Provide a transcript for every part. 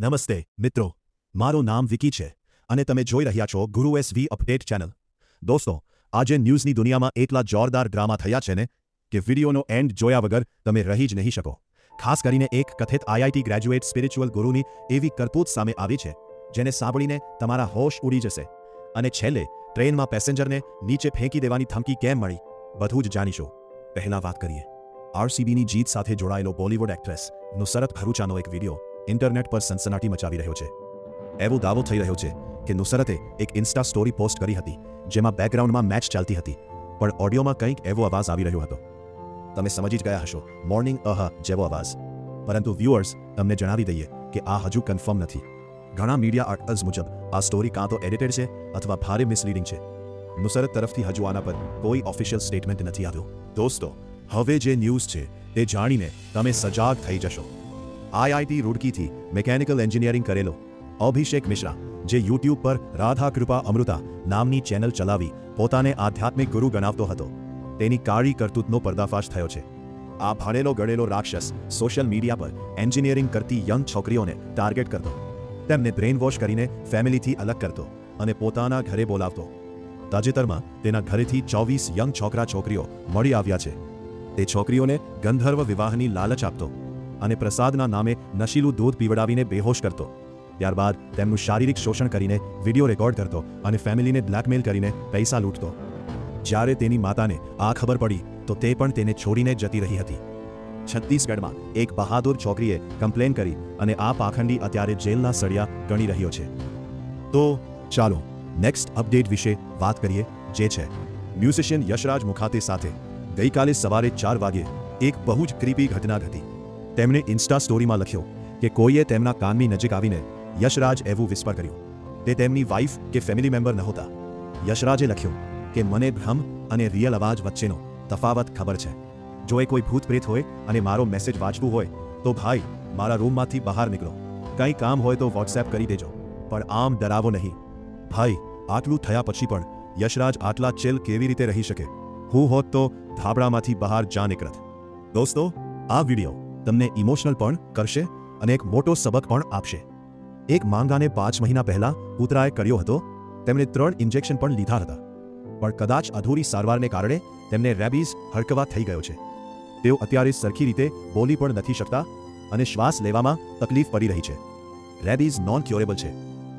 નમસ્તે મિત્રો, મારું નામ વિકી છે અને તમે જોઈ રહ્યા છો ગુરુ SV અપડેટ ચેનલ. દોસ્તો, આજે ન્યૂઝની દુનિયામાં એટલા જોરદાર ડ્રામા થયા છે ને કે વિડીયોનો એન્ડ જોયા વગર તમે રહી જ નહીં શકો. ખાસ કરીને એક કથિત IIT ગ્રેજ્યુએટ સ્પિરિચ્યુઅલ ગુરુની એવી કરતૂત સામે આવી છે જેને સાંભળીને તમારા હોશ ઉડી જશે. અને છેલ્લે ટ્રેનમાં પેસેન્જરને નીચે ફેંકી દેવાની ધમકી કેમ મળી, બધું જ જાણીશું. પહેલા વાત કરીએ RCBની જીત સાથે જોડાયેલો બોલિવૂડ એક્ટ્રેસ નુસરત ભરૂચાનો એક વિડીયો ઇન્ટરનેટ પર સનસનાટી મચાવી રહ્યો છે. એવો દાવો થઈ રહ્યો છે કે નુસરતે એક ઇન્સ્ટા સ્ટોરી પોસ્ટ કરી હતી જેમાં બેકગ્રાઉન્ડમાં મેચ ચાલતી હતી, પણ ઓડિયોમાં કંઈક એવો અવાજ આવી રહ્યો હતો. તમે સમજી જ ગયા હશો, મોર્નિંગ જેવો અવાજ. પરંતુ વ્યુઅર્સ, તમને જણાવી દઈએ કે આ હજુ કન્ફર્મ નથી. ઘણા મીડિયા આર્ટિકલ્સ મુજબ આ સ્ટોરી કાં તો એડિટેડ છે અથવા ભારે મિસલીડિંગ છે. નુસરત તરફથી હજુ આના પર કોઈ ઓફિશિયલ સ્ટેટમેન્ટ નથી આવ્યો. દોસ્તો, હવે જે ન્યૂઝ છે તે જાણીને તમે સજાગ થઈ જશો. IIT રૂડકીથી મિકેનિકલ એન્જિનિયરિંગ કરેલો અભિષેક મિશ્રા, જે YouTube પર રાધા કૃપા અમૃતા નામની ચેનલ ચલાવી પોતાને આધ્યાત્મિક ગુરુ ગણાવતો હતો, તેની કાળી કરતૂતનો પર્દાફાશ થયો છે. આ ભણેલો ગળેલો રાક્ષસ સોશિયલ મીડિયા પર એન્જિનિયરિંગ કરતી યંગ છોકરીઓને ટાર્ગેટ કરતો, તેમને બ્રેઇન વોશ કરીને ફેમિલીથી અલગ કરતો અને પોતાના ઘરે બોલાવતો. તાજેતરમાં તેના ઘરેથી 24 યંગ છોકરા છોકરીઓ મળી આવ્યા છે. તે છોકરીઓને ગંધર્વ વિવાહની લાલચ આપતો અને પ્રસાદના નામે નશીલું દૂધ પીવડાવીને બેહોશ કરતો. ત્યારબાદ તેમનું શારીરિક શોષણ કરીને વિડીયો રેકોર્ડ કરતો અને ફેમિલીને બ્લેકમેલ કરીને પૈસા લૂંટતો. જ્યારે તેની માતાને આ ખબર પડી તો તે પણ તેને છોડીને જતી રહી હતી. છત્તીસગઢમાં એક બહાદુર છોકરીએ કમ્પ્લેન કરી અને આ પાખંડી અત્યારે જેલના સળિયા ગણી રહ્યો છે. તો ચાલો નેક્સ્ટ અપડેટ વિશે વાત કરીએ, જે છે મ્યુઝિશિયન યશરાજ મુખાતે સાથે ગઈકાલે સવારે 4 વાગ્યે એક બહુ જ ક્રીપી ઘટના ઘટી. તેમણે ઇન્સ્ટા સ્ટોરીમાં લખ્યો કે કોઈએ તેમના કાનની નજીક આવીને યશરાજ એવું વિસ્પર કર્યું. તે તેમની વાઇફ કે ફેમિલી મેમ્બર નહોતા. યશરાજે લખ્યું કે મને ભ્રમ અને રિયલ અવાજ વચ્ચેનો તફાવત ખબર છે. જો એ કોઈ ભૂત પ્રેત હોય અને મારો મેસેજ વાંચવું હોય તો ભાઈ, મારા રૂમમાંથી બહાર નીકળો. કંઈ કામ હોય તો વોટ્સએપ કરી દેજો, પણ આમ ડરાવો નહીં. ભાઈ, આટલું થયા પછી પણ યશરાજ આટલા ચિલ કેવી રીતે રહી શકે? હું હોત તો ધાબળામાંથી બહાર જા નીકળત. દોસ્તો, આ વિડીયો તમને ઇમોશનલ પણ કરશે અને એક મોટો સબક પણ આપશે. એક માંગાને 5 મહિના પહેલા કૂતરાએ કર્યો હતો. તેમણે 3 ઇન્જેક્શન પણ લીધા હતા, પણ કદાચ અધૂરી સારવારને કારણે તેમને રેબીઝ હડકવા થઈ ગયો છે. તેઓ અત્યારે સરખી રીતે બોલી પણ નથી શકતા અને શ્વાસ લેવામાં તકલીફ પડી રહી છે. રેબીઝ નોન ક્યોરેબલ છે,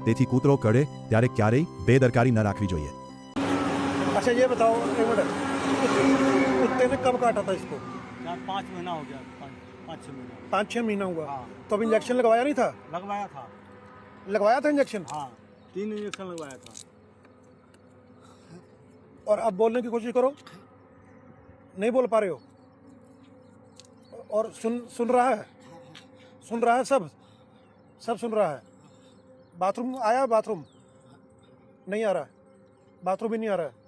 તેથી કૂતરો કરડે ત્યારે ક્યારેય બેદરકારી ન રાખવી જોઈએ. अच्छा ये बताओ, एक मिनट, कुत्ते ने कब काटा था इसको? 5 महीना हो गया, 5-6 महीना। 5-6 महीना हुआ। हाँ। तो अब इंजेक्शन लगवाया नहीं था? लगवाया था। लगवाया था इंजेक्शन? हाँ, 3 इंजेक्शन लगवाया था। और अब बोलने की कोशिश करो, नहीं बोल पा रहे हो? और सुन रहा है? सुन रहा है? सब सुन रहा है? बाथरूम आया? बाथरूम नहीं आ रहा है? बाथरूम भी नहीं आ रहा है?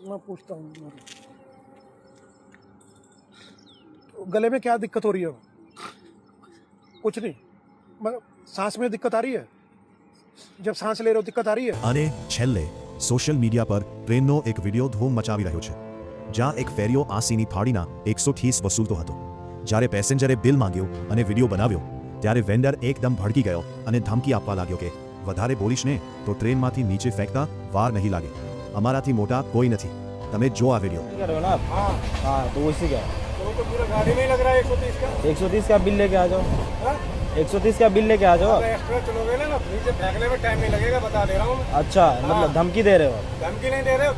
मैं पूछता हूँ, गले में क्या दिक्कत हो रही है? कुछ नहीं, मतलब सांस में दिक्कत आ रही है? जब सांस ले रहे हो दिक्कत आ रही है? અને છેલ્લે સોશિયલ મીડિયા પર ટ્રેનનો એક વિડીયો ધૂમ મચાવી રહ્યો છે, જ્યાં એક ફેરિયો આસીની ફાળીના 130 વસૂલતો હતો. જ્યારે પેસેન્જરે બિલ માંગ્યું અને વિડીયો બનાવ્યો ત્યારે વેન્ડર એકદમ ભડકી ગયો અને ધમકી આપવા લાગ્યો કે વધારે બોલીશ ને તો ટ્રેનમાંથી નીચે ફેંકતા વાર નહીં લાગે. અમારાથી મોટા કોઈ નથી. તમે જો આ વિડીયો. कर रहे हो ना आप? हाँ, तो उसी का तो पूरा गाड़ी में ही लग रहा है 130 का। 130 का बिल लेके आ जाओ। हाँ? 130 का बिल लेके आ जाओ। अब एक्स्ट्रा चलोगे ना, नीचे फेंकने में टाइम नहीं लगेगा, बता दे रहा हूँ मैं। अच्छा, मतलब धमकी दे रहे हो? धमकी नहीं दे रहे हो,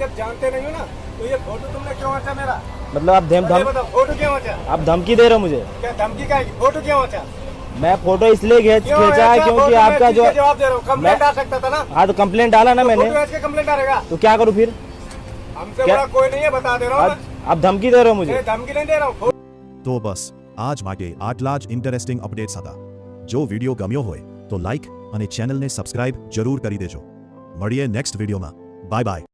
जब जानते नहीं हो ना, तो ये फोटो तुमने क्यों वांचा मेरा? मतलब आप पहले बताओ, फोटो क्यों वांचा? आप धमकी दे रहे हो मुझे? क्या धमकी का है? फोटो क्यों वांचा? मैं फोटो इसलिए खींचा है क्योंकि आपका जो जवाब दे रहा हूँ, कंप्लेंट आ सकता था ना। हाँ, तो कंप्लेंट डाला ना मैंने, फोटो के कंप्लेंट आ रहेगा। तो क्या करूँ फिर? हमसे बड़ा कोई नहीं है, बता दे रहा हूँ आप धमकी दे रहे हो मुझे? मैं। धमकी नहीं दे रहा हूँ। તો બસ આજ માટે આટલા જ ઇન્ટરેસ્ટિંગ અપડેટ્સ હતા. જો વિડીયો ગમ્યો હોય તો લાઇક અને ચેનલને સબસ્ક્રાઇબ જરૂર કરી દેજો. મળીએ નેક્સ્ટ વિડીયોમાં. Bye bye.